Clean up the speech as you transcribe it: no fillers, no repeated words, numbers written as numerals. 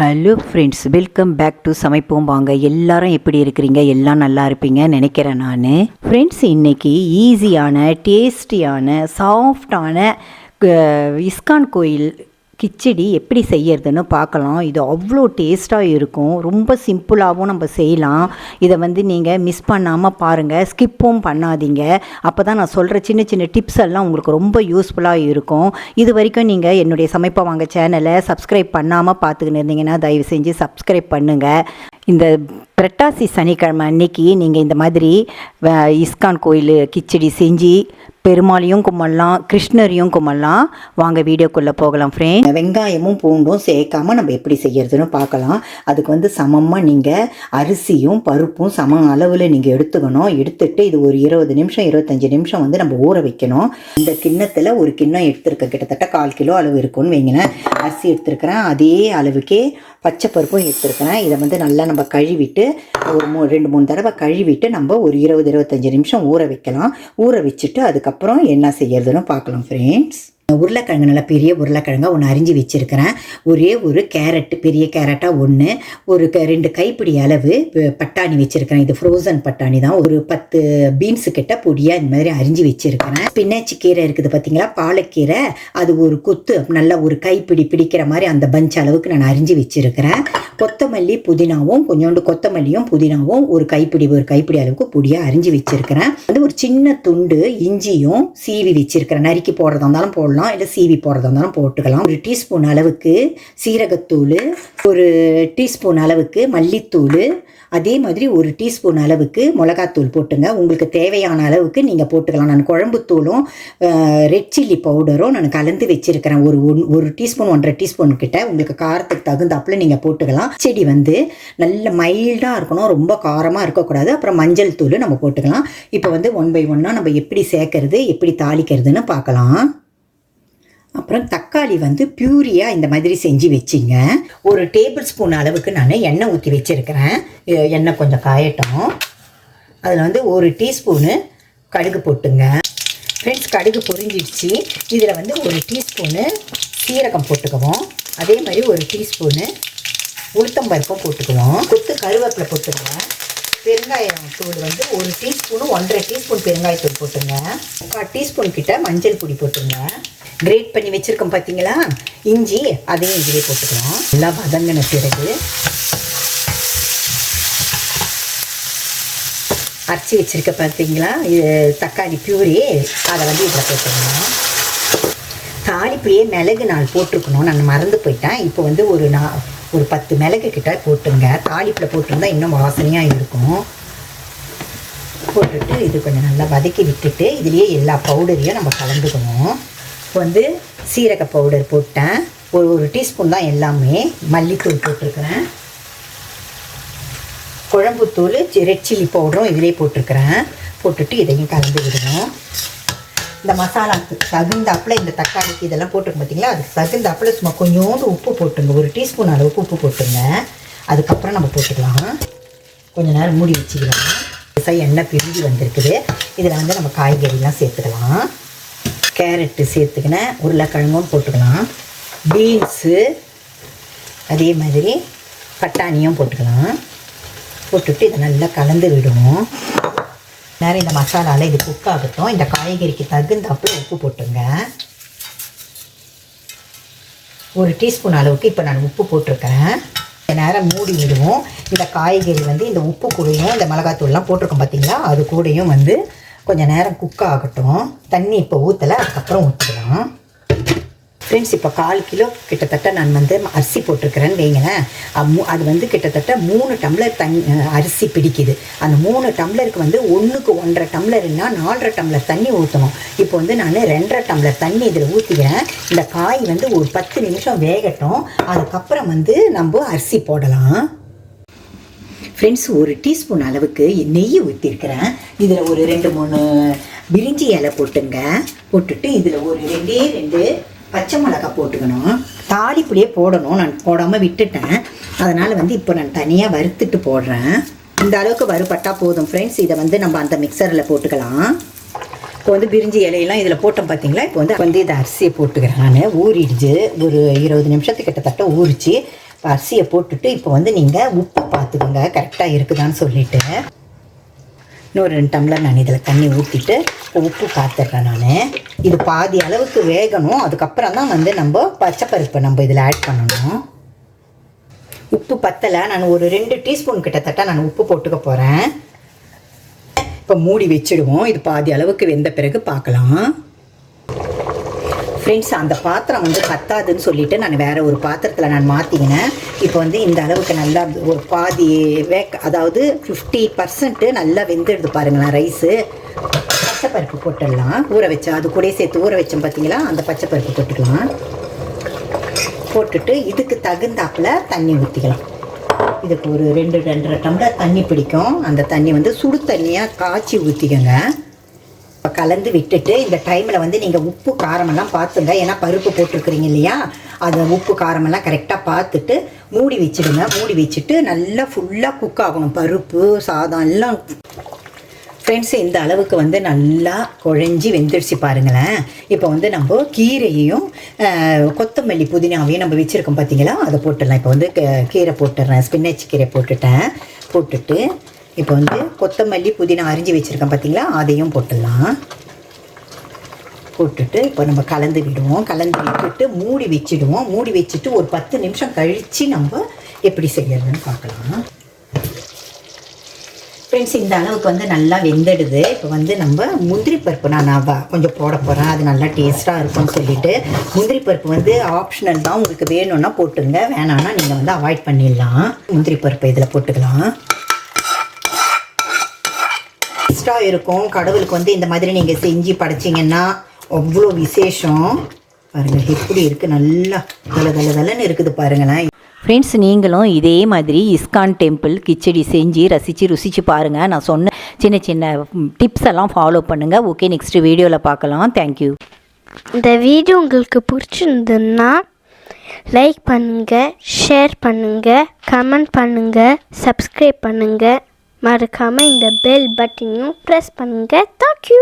Hello friends, welcome back to சமைப்போம் வாங்க. எல்லாரும் எப்படி இருக்கிறீங்க? எல்லாம் நல்லா இருப்பீங்கன்னு நினைக்கிறேன் நான். ஃப்ரெண்ட்ஸ், இன்றைக்கி ஈஸியான, டேஸ்டியான, சாஃப்டான இஸ்கான் கோயில் கிச்சடி எப்படி செய்யறதுன்னு பார்க்கலாம். இது அவ்வளோ டேஸ்ட்டாக இருக்கும். ரொம்ப சிம்பிளாகவும் நம்ம செய்யலாம். இதை நீங்கள் மிஸ் பண்ணாமல் பாருங்கள், ஸ்கிப்பும் பண்ணாதீங்க. அப்போ தான் நான் சொல்கிற சின்ன சின்ன டிப்ஸ் எல்லாம் உங்களுக்கு ரொம்ப யூஸ்ஃபுல்லாக இருக்கும். இது வரைக்கும் நீங்கள் என்னுடைய சமைப்பா வாங்க சேனலை சப்ஸ்கிரைப் பண்ணாமல் பார்த்துக்கின்னு இருந்தீங்கன்னா தயவு செஞ்சு சப்ஸ்கிரைப் பண்ணுங்கள். இந்த புரட்டாசி சனிக்கிழமை அன்னைக்கு நீங்கள் இந்த மாதிரி இஸ்கான் கோயில் கிச்சடி செஞ்சு பெருமாளையும் கும்பிடலாம், கிருஷ்ணரையும் கும்பிடலாம். வாங்க வீடியோக்குள்ளே போகலாம் ஃப்ரெண்ட். வெங்காயமும் பூண்டும் சேர்க்காமல் நம்ம எப்படி செய்யறதுன்னு பார்க்கலாம். அதுக்கு சமமாக நீங்கள் அரிசியும் பருப்பும் சம அளவில் நீங்கள் எடுத்துக்கணும். எடுத்துட்டு இது ஒரு 20 நிமிஷம் 25 நிமிஷம் நம்ம ஊற வைக்கணும். இந்த கிண்ணத்தில் ஒரு கிண்ணம் எடுத்துருக்கேன், கிட்டத்தட்ட 1/4 கிலோ அளவு இருக்குன்னு வைங்களேன். அரிசி எடுத்துருக்கிறேன், அதே அளவுக்கே பச்சை பருப்பும் எடுத்துருக்கிறேன். இதை நல்லா நம்ம கழுவிட்டு ஒரு 2-3 தடவை கழுவிட்டு நம்ம ஒரு 20-25 நிமிஷம் ஊற வைக்கலாம். ஊற வச்சுட்டு அதுக்கப்புறம் என்ன செய்யறதுன்னு பார்க்கலாம் ஃப்ரெண்ட்ஸ். உருளைக்கிழங்கு, நல்லா பெரிய உருளைக்கிழங்கா ஒன்று அரிஞ்சு வச்சுருக்கிறேன். ஒரே ஒரு கேரட்டு, பெரிய கேரட்டாக ஒன்று, ஒரு 2 கைப்பிடி அளவு பட்டாணி வச்சுருக்கிறேன். இது ஃப்ரோசன் பட்டாணி தான். ஒரு 10 பீன்ஸு கிட்ட பொடியாக இந்த மாதிரி அரிஞ்சு வச்சுருக்கிறேன். பின்னாச்சி கீரை இருக்குது பார்த்தீங்களா, பாலக்கீரை, அது ஒரு கொத்து நல்லா ஒரு கைப்பிடி பிடிக்கிற மாதிரி அந்த பஞ்ச் அளவுக்கு நான் அரிஞ்சு வச்சுருக்கிறேன். கொத்தமல்லி புதினாவும், கொஞ்சோண்டு கொத்தமல்லியும் புதினாவும் ஒரு கைப்பிடி அளவுக்கு பொடியாக அரிஞ்சு வச்சுருக்கிறேன். ஒரு சின்ன துண்டு இஞ்சியும் சீவி வச்சுருக்கிறேன். நறுக்கி போடுறதா இருந்தாலும் போடலாம், இல்லை சீவி போடுறதா இருந்தாலும் போட்டுக்கலாம். ஒரு டீஸ்பூன் அளவுக்கு சீரகத்தூள், ஒரு டீஸ்பூன் அளவுக்கு மல்லித்தூள், அதே மாதிரி ஒரு டீஸ்பூன் அளவுக்கு மிளகாத்தூள் போட்டுங்க. உங்களுக்கு தேவையான அளவுக்கு நீங்கள் போட்டுக்கலாம். நான் குழம்புத்தூளும் ரெட் சில்லி பவுடரும் நான் கலந்து வச்சுருக்கிறேன். ஒரு டீஸ்பூன் 1.5 டீஸ்பூன் கிட்ட உங்களுக்கு காரத்துக்கு தகுந்தாப்புல நீங்கள் போட்டுக்கலாம். செடி நல்ல மைல்டாக இருக்கணும், ரொம்ப காரமாக இருக்கக்கூடாது. அப்புறம் மஞ்சள் தூள் நம்ம போட்டுக்கலாம். இப்போ 1 பை 1 நம்ம எப்படி சேர்க்கறது, எப்படி தாளிக்கிறதுன்னு பார்க்கலாம். அப்புறம் தக்காளி பியூரியாக இந்த மாதிரி செஞ்சு வச்சிங்க. ஒரு டேபிள் ஸ்பூன் அளவுக்கு நான் எண்ணெய் ஊற்றி வச்சுருக்கிறேன். எண்ணெய் கொஞ்சம் காயட்டும். அதில் ஒரு டீஸ்பூனு கடுகு போட்டுங்க ஃப்ரெண்ட்ஸ். கடுகு பொரிஞ்சிடுச்சு. இதில் ஒரு டீஸ்பூனு சீரகம் போட்டுக்குவோம். அதே மாதிரி ஒரு டீஸ்பூனு உளுத்தம்பருப்பும் போட்டுக்குவோம். கொத்து கருவேப்பிலை போட்டுக்குவோம். பெருங்காயம் தூள் ஒரு டீஸ்பூனு 1.5 டீஸ்பூன் பெருங்காயத்தூள் போட்டுங்க. 1/4 டீஸ்பூன் கிட்ட மஞ்சள் பொடி போட்டுங்க. கிரேட் பண்ணி வச்சுருக்கோம் பார்த்தீங்களா இஞ்சி, அதையும் இதிலே போட்டுக்கலாம். நல்லா வதங்கின பிறகு அரைச்சி வச்சுருக்க பார்த்தீங்களா இது தக்காளி பியூரி, அதை இதில் போட்டுக்கலாம். தாளிப்புலேயே மிளகு 4 போட்டிருக்கணும், நான் மறந்து போயிட்டேன். இப்போ ஒரு 10 மிளகு கிட்ட போட்டுங்க. தாளிப்பில் போட்டிருந்தா இன்னும் வாசனையாக இருக்கும். போட்டுட்டு இது கொஞ்சம் நல்லா வதக்கி விட்டுட்டு இதுலேயே எல்லா பவுடரையும் நம்ம கலந்துக்கணும். இப்போ சீரக பவுடர் போட்டேன். ஒரு டீஸ்பூன் தான் எல்லாமே. மல்லித்தூள் போட்டிருக்கிறேன். குழம்புத்தூள் ரெட் சில்லி பவுடரும் இதிலே போட்டிருக்கிறேன். போட்டுட்டு இதையும் கலந்து விடுவோம். இந்த மசாலாவுக்கு தகுந்தாப்பில் இந்த தக்காளிக்கு இதெல்லாம் போட்டுருக்கு பார்த்தீங்களா, அதுக்கு தகுந்தாப்பில் சும்மா கொஞ்சோண்டு உப்பு போட்டுங்க. ஒரு டீஸ்பூன் அளவுக்கு உப்பு போட்டுங்க. அதுக்கப்புறம் நம்ம போட்டுக்கலாம். கொஞ்சம் நேரம் மூடி வச்சுக்கலாம். எண்ணெய் பிரிஞ்சு வந்திருக்குது. இதில் நம்ம காய்கறிலாம் சேர்த்துக்கலாம். கேரட்டு சேர்த்துக்கினேன், உருளைக்கிழங்கும் போட்டுக்கலாம், பீன்ஸு, அதே மாதிரி பட்டாணியும் போட்டுக்கலாம். போட்டுட்டு இதை நல்லா கலந்து விடுவோம். நேரம் இந்த மசாலாவில் இது குக் ஆகட்டும். இந்த காய்கறிக்கு தகுந்தாப்புல உப்பு போட்டுங்க. ஒரு டீஸ்பூன் அளவுக்கு இப்போ நான் உப்பு போட்டிருக்கேன். நேரம் மூடி விடுவோம். இந்த காய்கறி இந்த உப்பு கூடையும் இந்த மிளகாத்தூள்லாம் போட்டிருக்கோம் பார்த்தீங்களா, அது கூடையும் கொஞ்சம் நேரம் குக் ஆகட்டும். தண்ணி இப்போ ஊற்றலை, அதுக்கப்புறம் ஊற்றிக்கலாம். ஃப்ரெண்ட்ஸ், இப்போ 1/4 கிலோ கிட்டத்தட்ட நான் அரிசி போட்டிருக்கிறேன்னு வைங்களேன். அது கிட்டத்தட்ட 3 டம்ளர் அரிசி பிடிக்குது. அந்த 3 டம்ளருக்கு 1க்கு 1.5 டம்ளர்னா 4.5 டம்ளர் தண்ணி ஊற்றணும். இப்போ நான் 2.5 டம்ளர் தண்ணி இதில் ஊற்றிக்கிறேன். இந்த காய் ஒரு 10 நிமிஷம் வேகட்டும். அதுக்கப்புறம் நம்ம அரிசி போடலாம். ஃப்ரெண்ட்ஸ், ஒரு டீஸ்பூன் அளவுக்கு நெய் ஊற்றிருக்கிறேன். இதில் ஒரு 2-3 பிரிஞ்சி இலை போட்டுங்க. போட்டுட்டு இதில் ஒரு 2 பச்சை மிளகாய் போட்டுக்கணும். தாளிப்புலேயே போடணும், நான் போடாமல் விட்டுட்டேன். அதனால் இப்போ நான் தனியாக வறுத்துட்டு போடுறேன். இந்த அளவுக்கு வறுபட்டால் போதும் ஃப்ரெண்ட்ஸ். இதை நம்ம அந்த மிக்சரில் போட்டுக்கலாம். இப்போ பிரிஞ்சி இலையெல்லாம் இதில் போட்டோம் பார்த்தீங்களா. இப்போ இதை அரிசியை போட்டுக்கிறேன் நான். ஊறிடுச்சு, ஒரு 20 நிமிஷத்துக்கு கிட்டத்தட்ட ஊறிச்சு. அரிசியை போட்டுட்டு இப்போ வந்து நீங்கள் உப்பு பார்த்துக்கோங்க கரெக்டாக இருக்குதான்னு சொல்லிவிட்டு. இன்னொரு 2 டம்ளர் நான் இதில் தண்ணி ஊற்றிட்டு உப்பு பார்த்துட்றேன் நான். இது பாதி அளவுக்கு வேகணும். அதுக்கப்புறம் தான் வந்து நம்ம பச்சைப்பருப்பை நம்ம இதில் ஆட் பண்ணணும். உப்பு பத்தலை. நான் ஒரு 2 டீஸ்பூன் கிட்டத்தட்ட நான் உப்பு போட்டுக்க போகிறேன். இப்போ மூடி வச்சுடுவோம். இது பாதி அளவுக்கு வெந்த பிறகு பார்க்கலாம். ஃப்ரெண்ட்ஸ், அந்த பாத்திரம் வந்து பத்தாதுன்னு சொல்லிவிட்டு நான் வேறு ஒரு பாத்திரத்தில் நான் மாற்றிக்கினேன். இப்போ வந்து இந்த அளவுக்கு நல்லா ஒரு பாதி அதாவது 50% நல்லா வெந்துடுது பாருங்களேன் ரைஸு. பச்சைப்பருப்பு போட்டுடலாம். ஊற வச்சா அது கூட சேர்த்து ஊற வச்சோம் பார்த்தீங்களா, அந்த பச்சைப்பருப்பு போட்டுக்கலாம். போட்டுட்டு இதுக்கு தகுந்தாப்பில் தண்ணி ஊற்றிக்கலாம். இதுக்கு ஒரு 2-2.5 டம்ளர் தண்ணி பிடிக்கும். அந்த தண்ணி வந்து சுடு தண்ணியாக காய்ச்சி ஊற்றிக்கோங்க. இப்போ கலந்து விட்டுட்டு இந்த டைமில் வந்து நீங்கள் உப்பு காரமெல்லாம் பார்த்துங்க. ஏன்னா பருப்பு போட்டிருக்கிறீங்க இல்லையா, அதை உப்பு காரமெல்லாம் கரெக்டாக பார்த்துட்டு மூடி வச்சுடுங்க. மூடி வச்சுட்டு நல்லா ஃபுல்லாக குக் ஆகணும். பருப்பு சாதம் எல்லாம் ஃப்ரெண்ட்ஸ் இந்த அளவுக்கு வந்து நல்லா குழஞ்சி வெந்துடுச்சு பாருங்களேன். இப்போ வந்து நம்ம கீரையையும் கொத்தமல்லி புதினாவையும் நம்ம வச்சுருக்கோம் பார்த்தீங்களா, அதை போட்டுடலாம். இப்போ வந்து கீரை போட்டுடுறேன். ஸ்பின்னச் கீரை போட்டுட்டேன். போட்டுட்டு இப்போ வந்து கொத்தமல்லி புதினா அரிஞ்சு வச்சுருக்கேன் பார்த்தீங்களா, அதையும் போட்டுடலாம். போட்டுட்டு இப்போ நம்ம கலந்து விடுவோம். கலந்து விட்டுட்டு மூடி வச்சுடுவோம். மூடி வச்சுட்டு ஒரு 10 நிமிஷம் கழித்து நம்ம எப்படி செய்யறதுன்னு பார்க்கலாம். ஃப்ரெண்ட்ஸ், இந்த அளவுக்கு வந்து நல்லா வெந்துடுது. இப்போ வந்து நம்ம முந்திரி பருப்பு நான் கொஞ்சம் போட போகிறேன். அது நல்லா டேஸ்ட்டாக இருக்கும்னு சொல்லிட்டு. முந்திரி பருப்பு வந்து ஆப்ஷனல் தான். உங்களுக்கு வேணும்னா போட்டுருங்க, வேணான்னா நீங்கள் வந்து அவாய்ட் பண்ணிடலாம். முந்திரி பருப்பு இதில் போட்டுக்கலாம். டேஸ்ட்டாக இருக்கும். கடவுளுக்கு வந்து இந்த மாதிரி நீங்கள் செஞ்சு படைச்சிங்கன்னா அவ்வளோ விசேஷம். பாருங்கள் எப்படி இருக்குது, நல்லா தலன்னு இருக்குது பாருங்களேன். ஃப்ரெண்ட்ஸ், நீங்களும் இதே மாதிரி இஸ்கான் டெம்பிள் கிச்சடி செஞ்சு ருசித்து பாருங்கள். நான் சொன்ன சின்ன சின்ன டிப்ஸ் எல்லாம் ஃபாலோ பண்ணுங்கள். ஓகே, நெக்ஸ்ட் வீடியோவில் பார்க்கலாம். தேங்க்யூ. இந்த வீடியோ உங்களுக்கு பிடிச்சிருந்ததுன்னா லைக் பண்ணுங்கள், ஷேர் பண்ணுங்கள், கமெண்ட் பண்ணுங்கள், சப்ஸ்கிரைப் பண்ணுங்கள். மறக்காமல் இந்த பெல் பட்டனையும் ப்ரெஸ் பண்ணுங்கள். தேங்க்யூ.